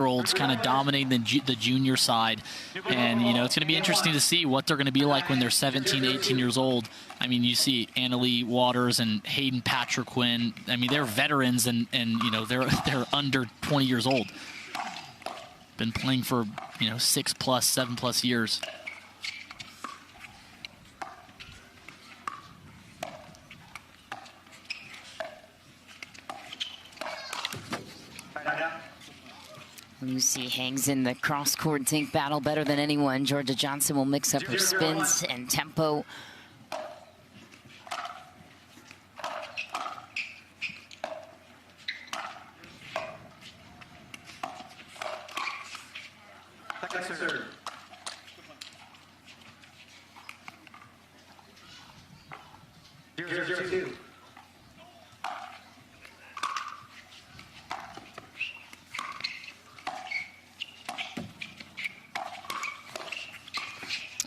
olds kind of dominating the junior side. And, you know, it's going to be interesting to see what they're going to be like when they're 17, 18 years old. I mean, you see Annalie Waters and Hayden Patrick-Quinn. I mean, they're veterans, and you know, they're under 20 years old. Been playing for, you know, 6+, 7+ years. Lucy hangs in the cross-court dink battle better than anyone. Georgia Johnson will mix up her spins and tempo.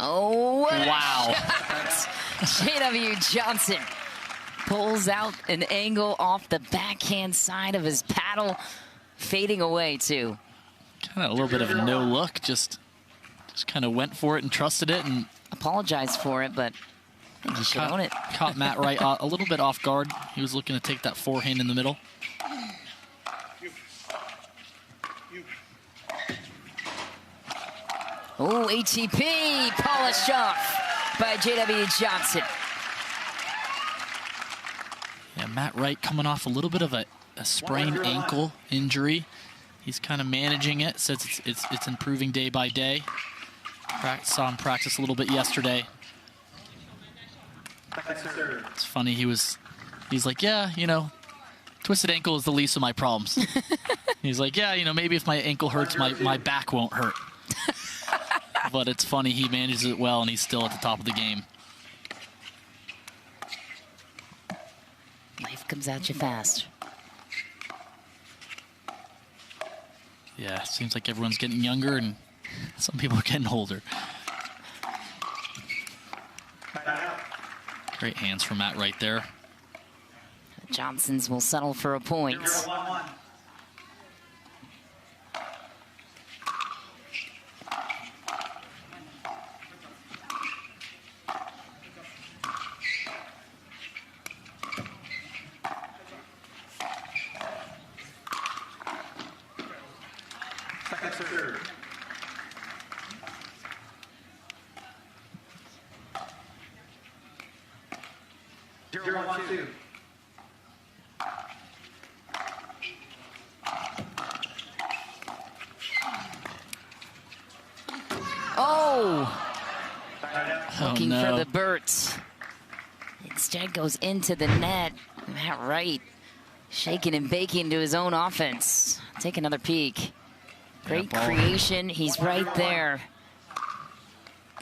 Oh, wow. J.W. Johnson pulls out an angle off the backhand side of his paddle, fading away too. Kind of a little bit of a no look, just kind of went for it and trusted it and apologized for it, but I think he should own it. Caught Matt Wright a little bit off guard. He was looking to take that forehand in the middle. Oh, ATP polished off by J.W. Johnson. Yeah, Matt Wright coming off a little bit of a sprained ankle injury. He's kind of managing it, says it's improving day by day. Saw him practice a little bit yesterday. It's funny, he's like, yeah, you know, twisted ankle is the least of my problems. He's like, yeah, you know, maybe if my ankle hurts, my back won't hurt. But it's funny, he manages it well, and he's still at the top of the game. Life comes at you fast. Yeah, seems like everyone's getting younger, and some people are getting older. Great hands from Matt right there. The Johnsons will settle for a point. Looking for the Burts. Instead goes into the net. Matt Wright shaking and baking to his own offense. Take another peek. Great creation. He's right there.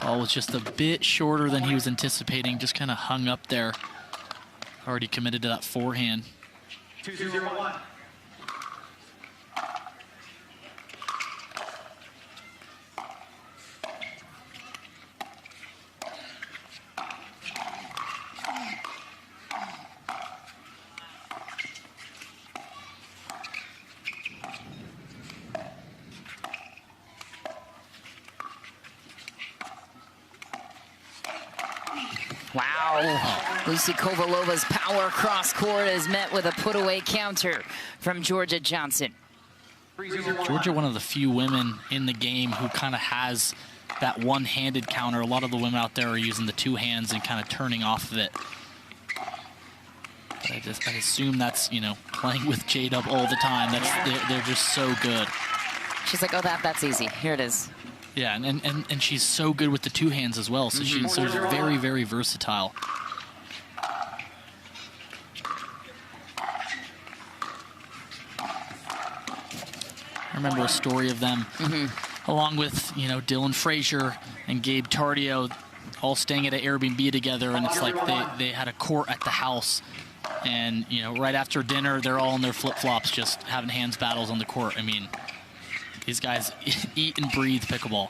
Ball was just a bit shorter than he was anticipating. Just kind of hung up there. Already committed to that forehand. 2-0-1. Wow. Lucy Kovalova's power cross court is met with a put-away counter from Georgia Johnson. Georgia, one of the few women in the game who kind of has that one-handed counter. A lot of the women out there are using the two hands and kind of turning off of it. But I assume that's, you know, playing with J-Dub all the time. They're just so good. She's like, oh, that's easy. Here it is. Yeah, and she's so good with the two hands as well. So she's very, very versatile. I remember a story of them, along with, you know, Dylan Frazier and Gabe Tardio, all staying at an Airbnb together, and it's like they had a court at the house, and, you know, right after dinner, they're all in their flip-flops just having hands battles on the court. I mean, these guys eat and breathe pickleball.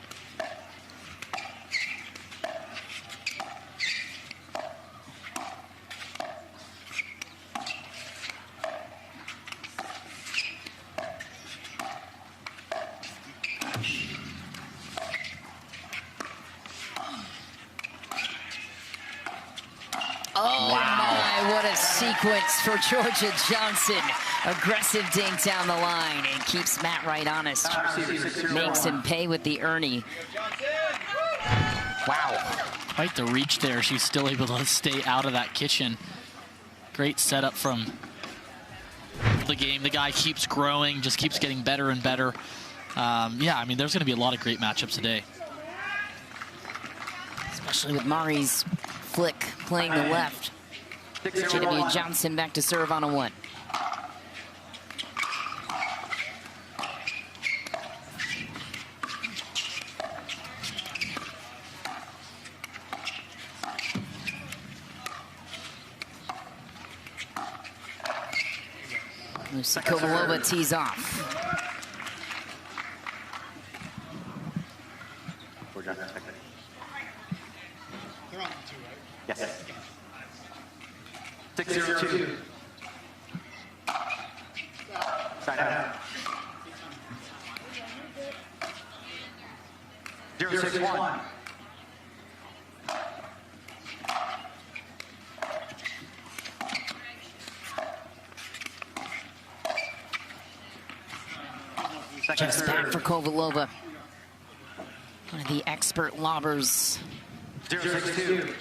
sequence for Georgia Johnson. Aggressive dink down the line and keeps Matt Wright honest. Makes him pay with the Ernie. Wow. Quite the reach there. She's still able to stay out of that kitchen. Great setup from the game. The guy keeps growing, just keeps getting better and better. Yeah, I mean, there's going to be a lot of great matchups today. Especially with Mari's flick playing the left. JW Johnson back to serve on a 1. Lucy Kovalova tees off. They're on 2, right? Yes. 6-0-2. Side out. 0-6-1. Just back for Kovalova. One of the expert lobbers. 0-6-2.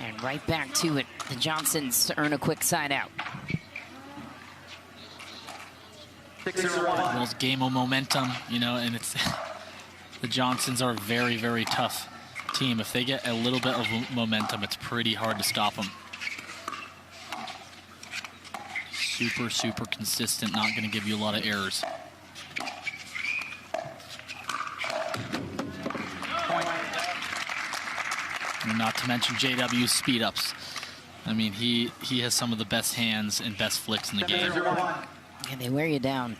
And right back to it. The Johnsons earn a quick side out. 6-0-1. Those game of momentum, you know, and it's the Johnsons are a very, very tough team. If they get a little bit of momentum, it's pretty hard to stop them. Super, super consistent, not going to give you a lot of errors. And not to mention JW's speed ups. I mean, he has some of the best hands and best flicks in the game. And they wear you down.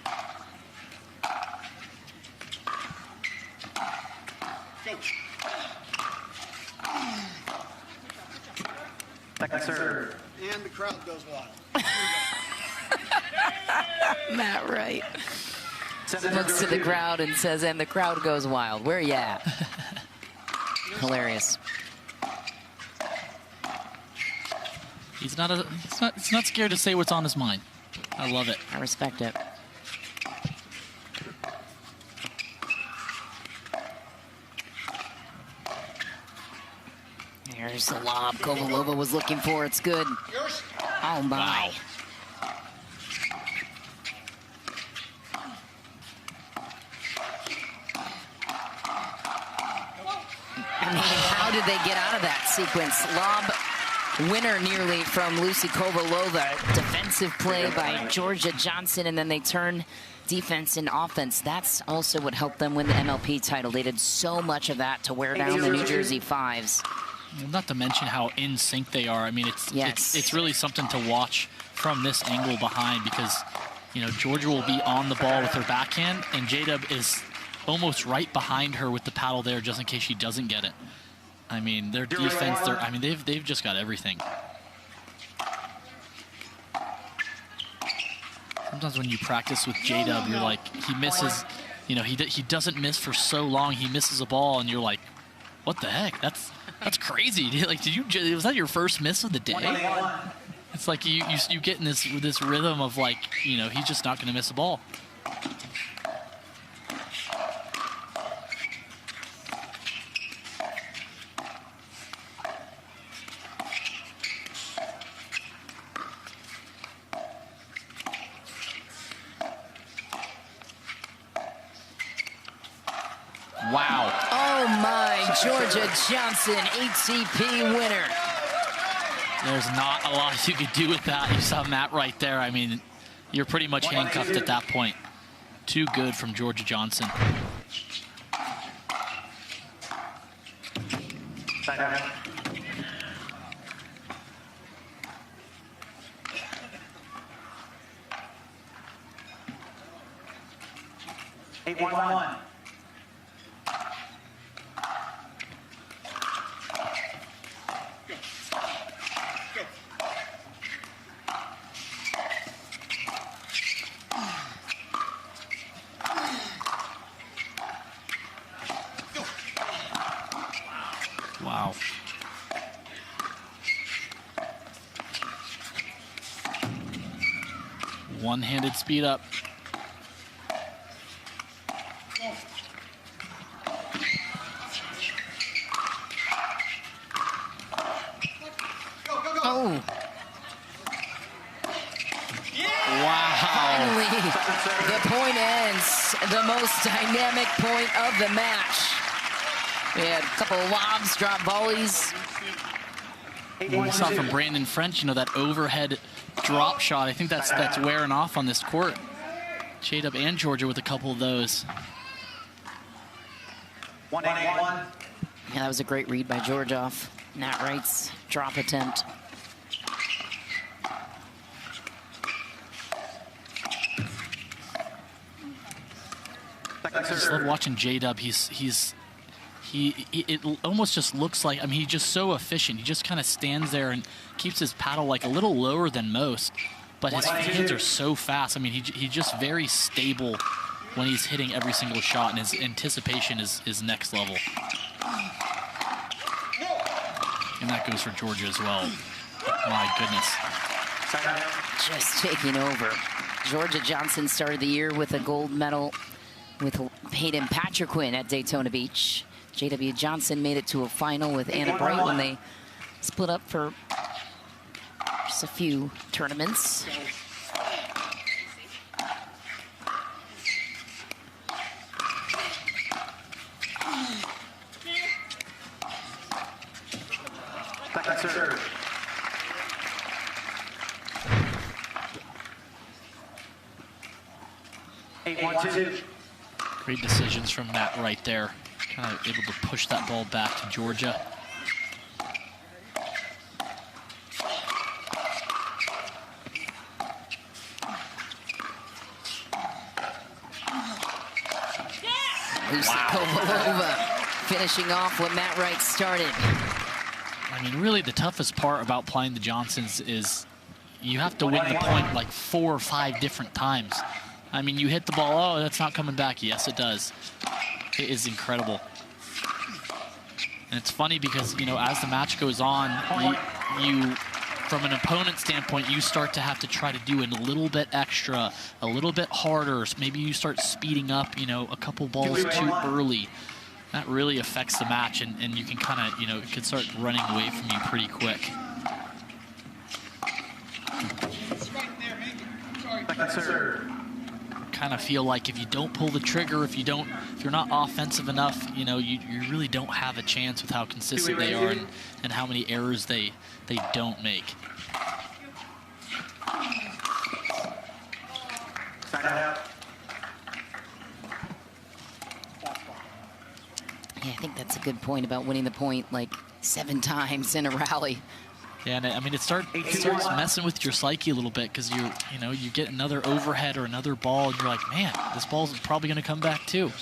Second serve. And the crowd goes wild. Matt Wright looks to the crowd and says, and the crowd goes wild. Where you at? Hilarious. He's not scared to say what's on his mind. I love it. I respect it. Here's the lob Kovalova was looking for. It's good. Oh, my. Wow. I mean, how did they get out of that sequence? Lob winner nearly from Lucy Kovalova. Defensive play by Georgia Johnson, and then they turn defense and offense. That's also what helped them win the MLP title. They did so much of that to wear down the New Jersey Fives. Not to mention how in sync they are. I mean, it's really something to watch from this angle behind, because, you know, Georgia will be on the ball with her backhand, and J-Dub is almost right behind her with the paddle there just in case she doesn't get it. I mean, their defense, they've just got everything. Sometimes when you practice with J-Dub, you're like, he misses, you know, he doesn't miss for so long. He misses a ball, and you're like, what the heck? That's crazy. Like, was that your first miss of the day? It's like you get in this rhythm of, like, you know, he's just not going to miss a ball. Wow. Oh, my. Georgia Johnson, ATP winner. There's not a lot you could do with that. You saw Matt right there. I mean, you're pretty much handcuffed at that point. Too good from Georgia Johnson. Eight, 1-1. One-handed speed up. Oh. Wow. Finally, the point ends. The most dynamic point of the match. We had a couple of lobs, drop volleys. We saw from Brandon French, you know, that overhead drop shot. I think that's wearing off on this court. J-Dub and Georgia with a couple of those. 181. Yeah, that was a great read by Georgia off Nat Wright's drop attempt. I just love watching J-Dub. It almost just looks like, I mean, he's just so efficient. He just kind of stands there and keeps his paddle like a little lower than most, but his hands are so fast. I mean, he's just very stable when he's hitting every single shot, and his anticipation is next level. And that goes for Georgia as well. My goodness. Just taking over. Georgia Johnson started the year with a gold medal with Hayden Patriquin at Daytona Beach. J.W. Johnson made it to a final with Anna Bright when they split up for just a few tournaments. Second serve. Eight, 1-2. Great decisions from Matt right there. Kind of able to push that ball back to Georgia. Lucy Kovalova finishing off what Matt Wright started. I mean, really the toughest part about playing the Johnsons is you have to win the point like 4 or 5 different times. I mean, you hit the ball, oh, that's not coming back. Yes, it does. It is incredible. And it's funny because, you know, as the match goes on, you from an opponent standpoint, you start to have to try to do a little bit extra, a little bit harder. Maybe you start speeding up, you know, a couple balls too early. That really affects the match, and you can kind of, you know, it can start running away from you pretty quick. Second serve. Kind of feel like if you don't pull the trigger, if you're not offensive enough, you know, you really don't have a chance with how consistent they are and how many errors they don't make. Yeah, I think that's a good point about winning the point like 7 times in a rally. Yeah, and I mean, it starts messing with your psyche a little bit because you get another overhead or another ball, and you're like, man, this ball's probably going to come back too.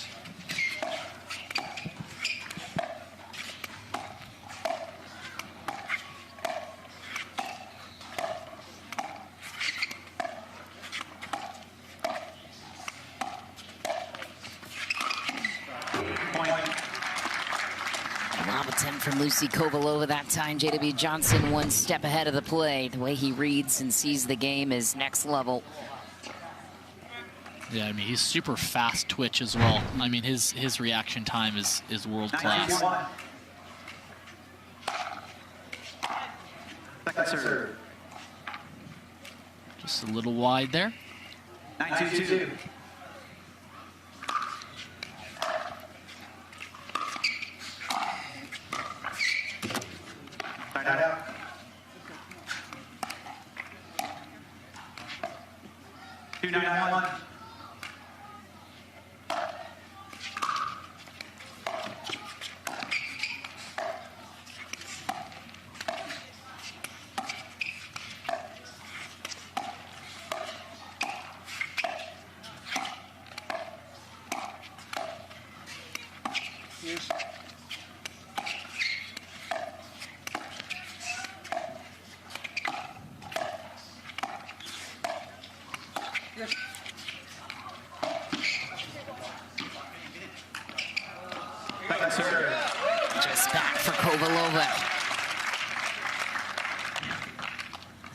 From Lucy Kovalova that time. J.W. Johnson 1 step ahead of the play. The way he reads and sees the game is next level. Yeah, I mean, he's super fast twitch as well. I mean, his reaction time is world class. Second serve. Just a little wide there. 9-2-2. Out. 2-9-1. Just back for Kovalova.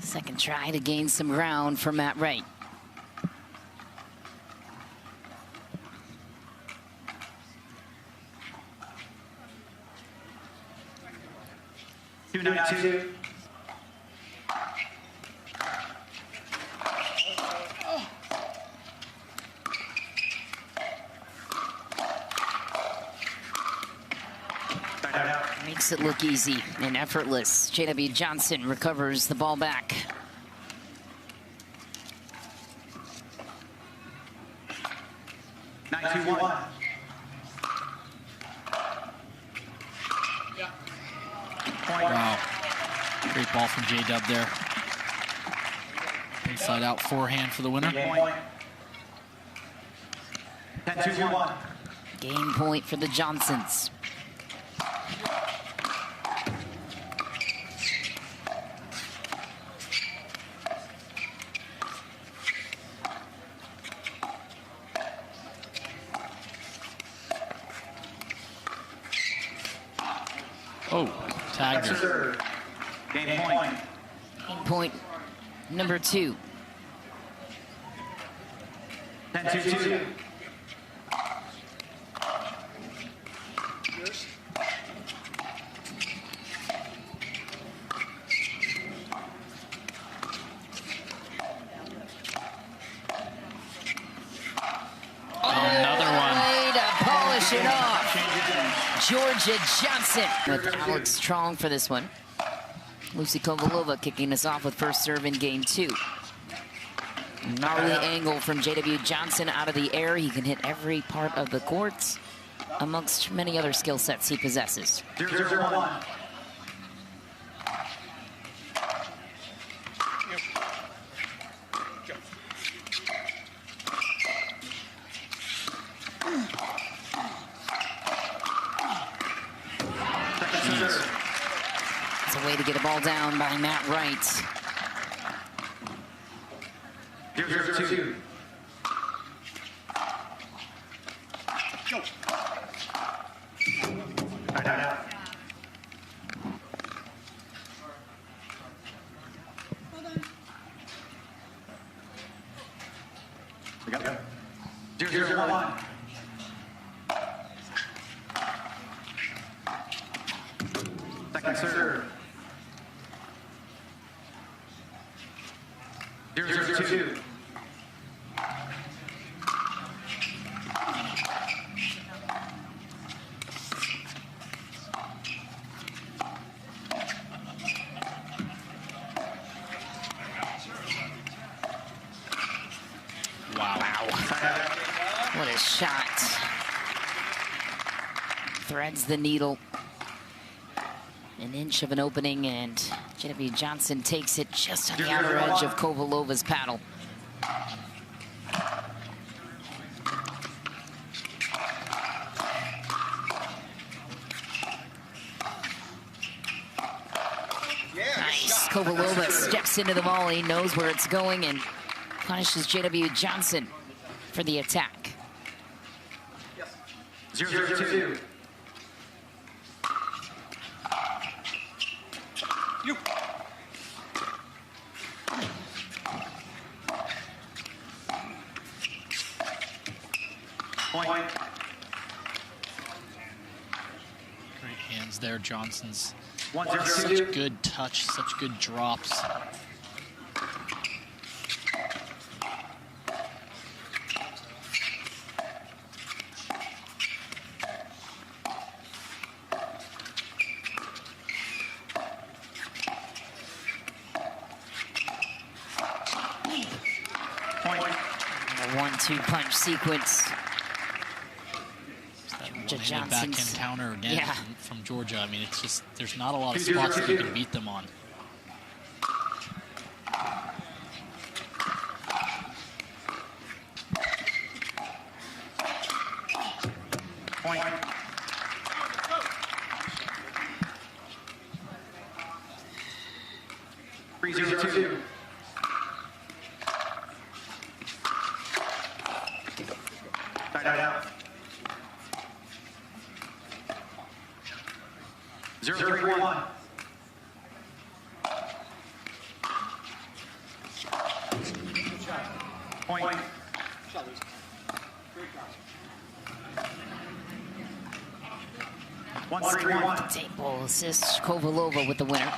Second try to gain some ground for Matt Wright. 922. Makes it look easy and effortless. J.W. Johnson recovers the ball back. Wow. Great ball from J-Dub there. Inside out forehand for the winner. 10-2-1. Game point for the Johnsons. Oh, tagged her. Game point. Game point number 2. 10-2-2. Another one. Way to polish it off. Georgia Johnson with Alex Strong for this one. Lucy Kovalova kicking us off with first serve in game 2. Gnarly angle from J.W. Johnson out of the air. He can hit every part of the court amongst many other skill sets he possesses. 0-0-1. It's a way to get a ball down by Matt Wright. 0-0-2. We got 0-0-1. Second serve. 0-0-2. Wow. What a shot. Threads the needle. An inch of an opening, and J.W. Johnson takes it just on the outer edge of Kovalova's paddle. Nice. Kovalova steps into the volley, knows where it's going, and punishes J.W. Johnson for the attack. 0-0-2. Point. Great hands there, Johnson's. 1-0-2. Such good touch, such good drops. Point. A 1-2 punch sequence. One-handed backhand Johnson's. counter again Yeah. from Georgia. I mean, it's just, there's not a lot of spots that you can beat them on. Point. 3-0-2. Tied out. 0-3-1. Point. Shot, Lucy. Great catch. 1-3-1. Table assists Kovalova with the winner.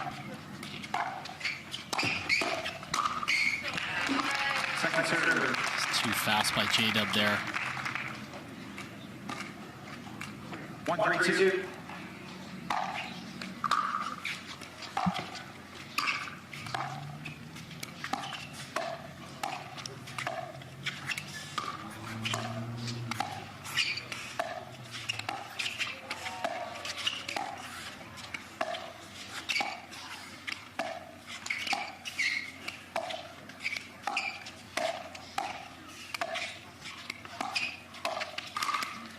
Second serve. It's too fast by J-Dub there. 1-3-2.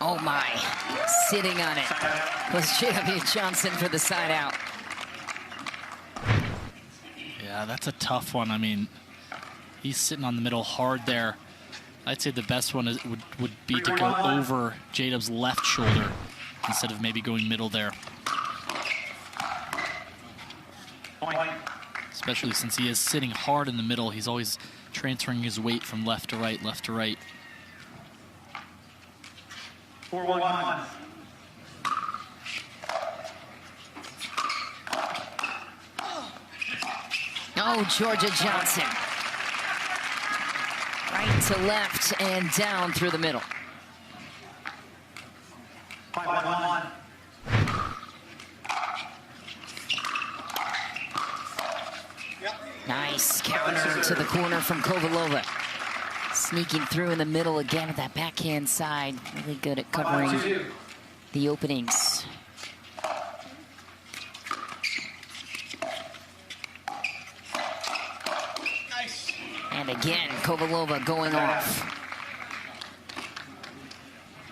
Oh my, sitting on it was J.W. Johnson for the side out. Yeah, that's a tough one. I mean, he's sitting on the middle hard there. I'd say the best one would be to go over J-Dub's left shoulder instead of maybe going middle there. Especially since he is sitting hard in the middle. He's always transferring his weight from left to right, left to right. 4-1-1. Oh, Georgia Johnson. Right to left and down through the middle. 5-1-1. Nice counter to the corner from Kovalova. Sneaking through in the middle again with that backhand side. Really good at covering the openings. And again, Kovalova going off.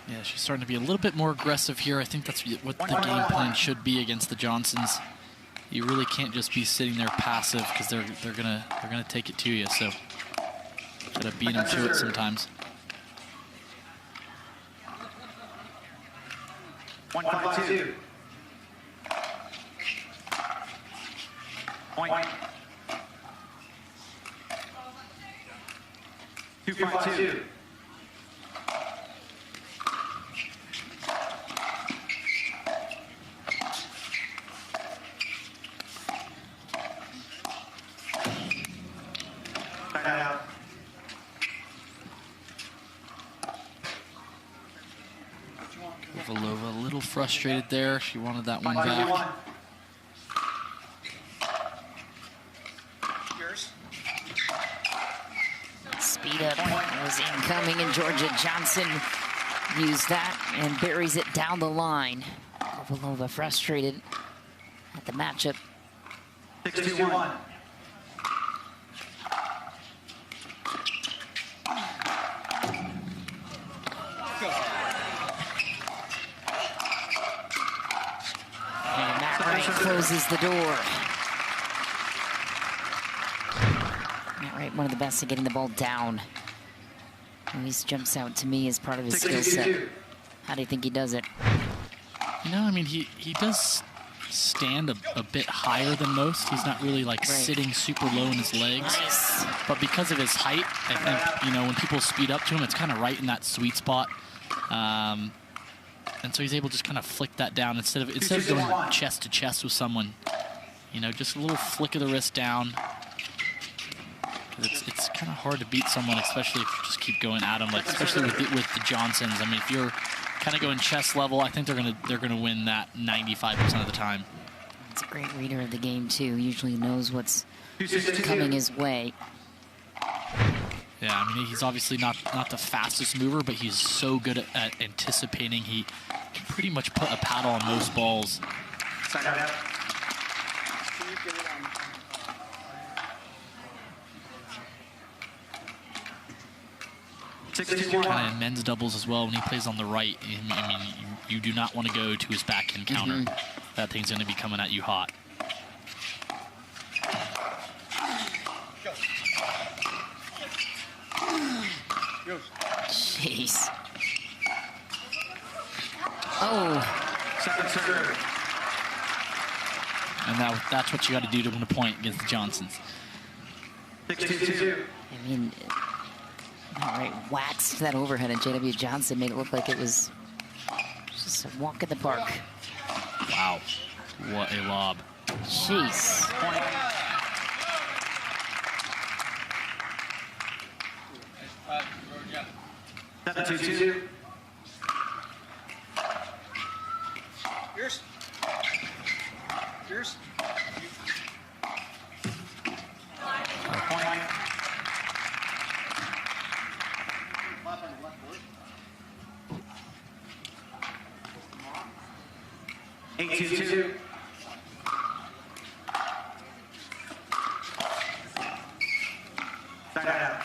Yeah, she's starting to be a little bit more aggressive here. I think that's what the game plan should be against the Johnsons. You really can't just be sitting there passive because they're gonna take it to you. So gotta beat them to it sometimes. 1-5-2. Point. 2-5-2. Back out. Kovalova a little frustrated there. She wanted that one back. Speed up was incoming, and Georgia Johnson used that and buries it down the line. Kovalova frustrated at the matchup. 6-2-1. And Matt Wright closes the door. Matt Wright, one of the best at getting the ball down. Always jumps out to me as part of his skill set. How do you think he does it? You know, I mean, he does stand a bit higher than most. He's not really like sitting super low in his legs. Nice. But because of his height, I think, you know, when people speed up to him, it's kind of right in that sweet spot. And so he's able to just kind of flick that down instead of going chest to chest with someone. You know, just a little flick of the wrist down. It's kind of hard to beat someone, especially if you just keep going at them. Like especially with the Johnsons. I mean, if you're kind of going chest level, I think they're gonna win that 95% of the time. It's a great reader of the game too. Usually knows what's coming his way. Yeah, I mean, he's obviously not the fastest mover, but he's so good at anticipating. He can pretty much put a paddle on most balls. Can you get it on? Kind of in men's doubles as well when he plays on the right. I mean, you do not want to go to his backhand counter. That thing's going to be coming at you hot. Jeez. Oh. Second serve. And that's what you got to do to win a point against the Johnsons. 6-2-2. I mean, all right, waxed that overhead, and J.W. Johnson made it look like it was just a walk in the park. Wow. What a lob. Jeez. 7-2-2. Yours. Yours. Point. Left on the left board. 8-2-2. Side out.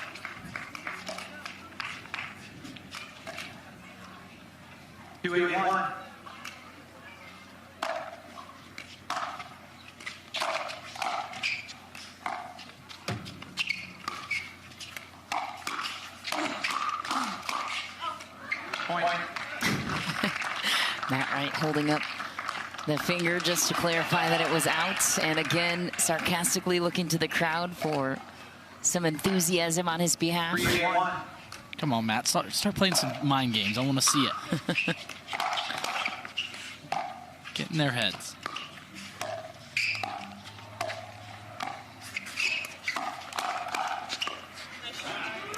2-8-1. Point. Matt Wright holding up the finger just to clarify that it was out. And again, sarcastically looking to the crowd for some enthusiasm on his behalf. 3-8-1. Come on, Matt. Start playing some mind games. I want to see it. Get in their heads.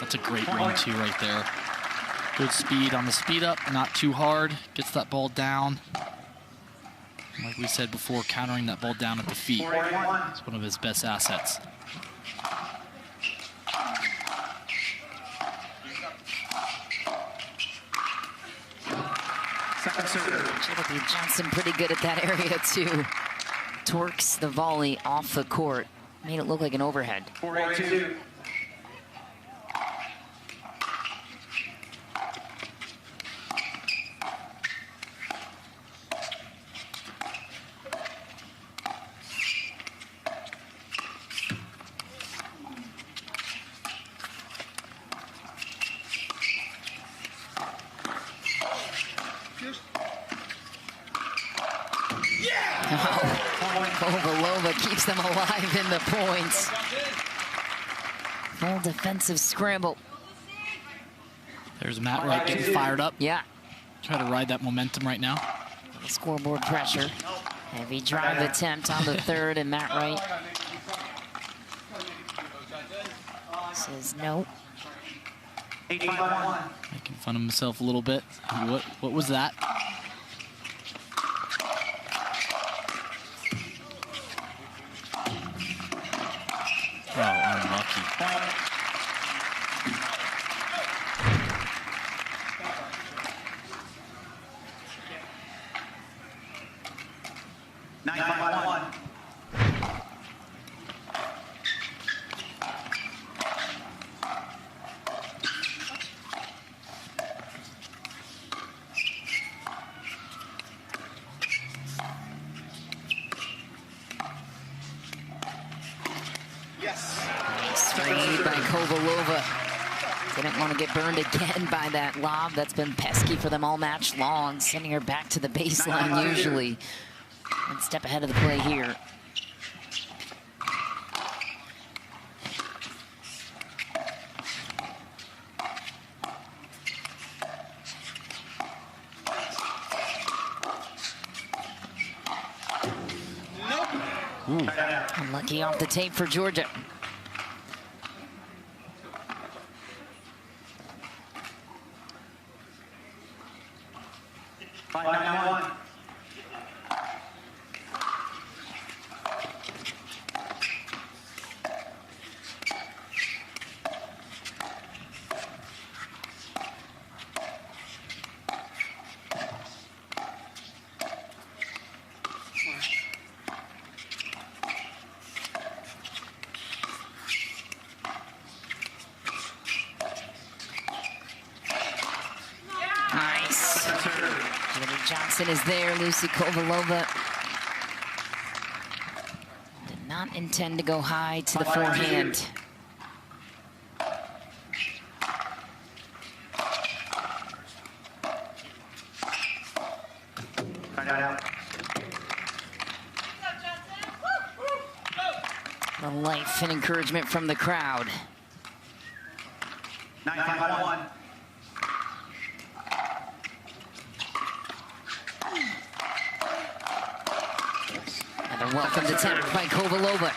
That's a great 1-2 right there. Good speed on the speed up, not too hard. Gets that ball down. Like we said before, countering that ball down at the feet. 4-8-1. It's one of his best assets. Second serve. J.W. Johnson pretty good at that area too. Torques the volley off the court. Made it look like an overhead. 4-8-2. Kovalova keeps them alive in the points. Full defensive scramble. There's Matt Wright getting fired up. Yeah. Try to ride that momentum right now. Scoreboard pressure. Heavy drive attempt on the third, and Matt Wright says no. 8-5-1. Making fun of himself a little bit. What was that? Oh, unlucky. 9-5-1. Nice read by Kovalova. Didn't want to get burned again by that lob that's been pesky for them all match long, sending her back to the baseline usually. One step ahead of the play here. Unlucky off the tape for Georgia. Johnson is there. Lucy Kovalova did not intend to go high to the forehand. The life and encouragement from the crowd. 9-5-1. And a welcomed attempt by Kovalova.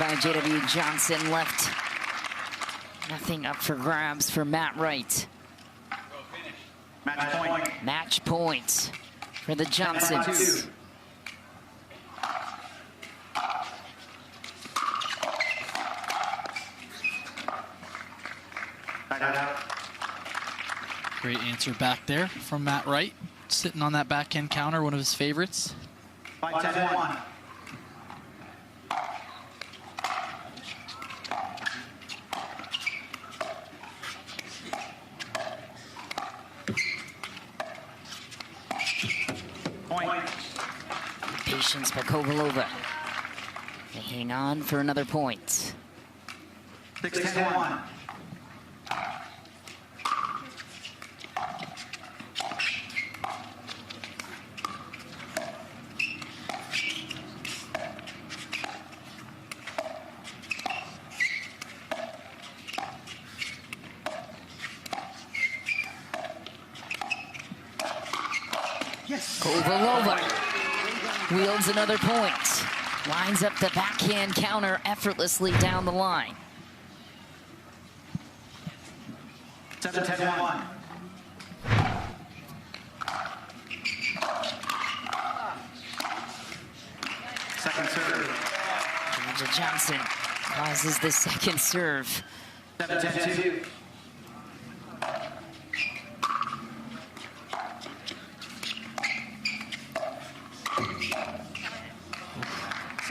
by J.W. Johnson. Left nothing up for grabs for Matt Wright. Match point. Match point for the Johnsons. Great answer back there from Matt Wright. Sitting on that backhand counter, one of his favorites. 5-10-1. Point. Patience by Kovalova. They hang on for another point. 6-10-1. Kovalova wields another point. Lines up the backhand counter effortlessly down the line. 7-10-1. Second serve. Georgia Johnson causes the second serve. 7-10-2.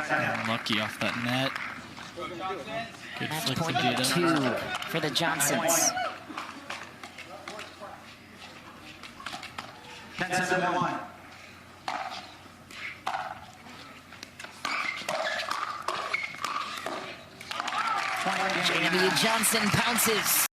Unlucky off that net. Good Match flick point to number Data. 2 for the Johnsons. 10-7-1. J.W. Johnson pounces.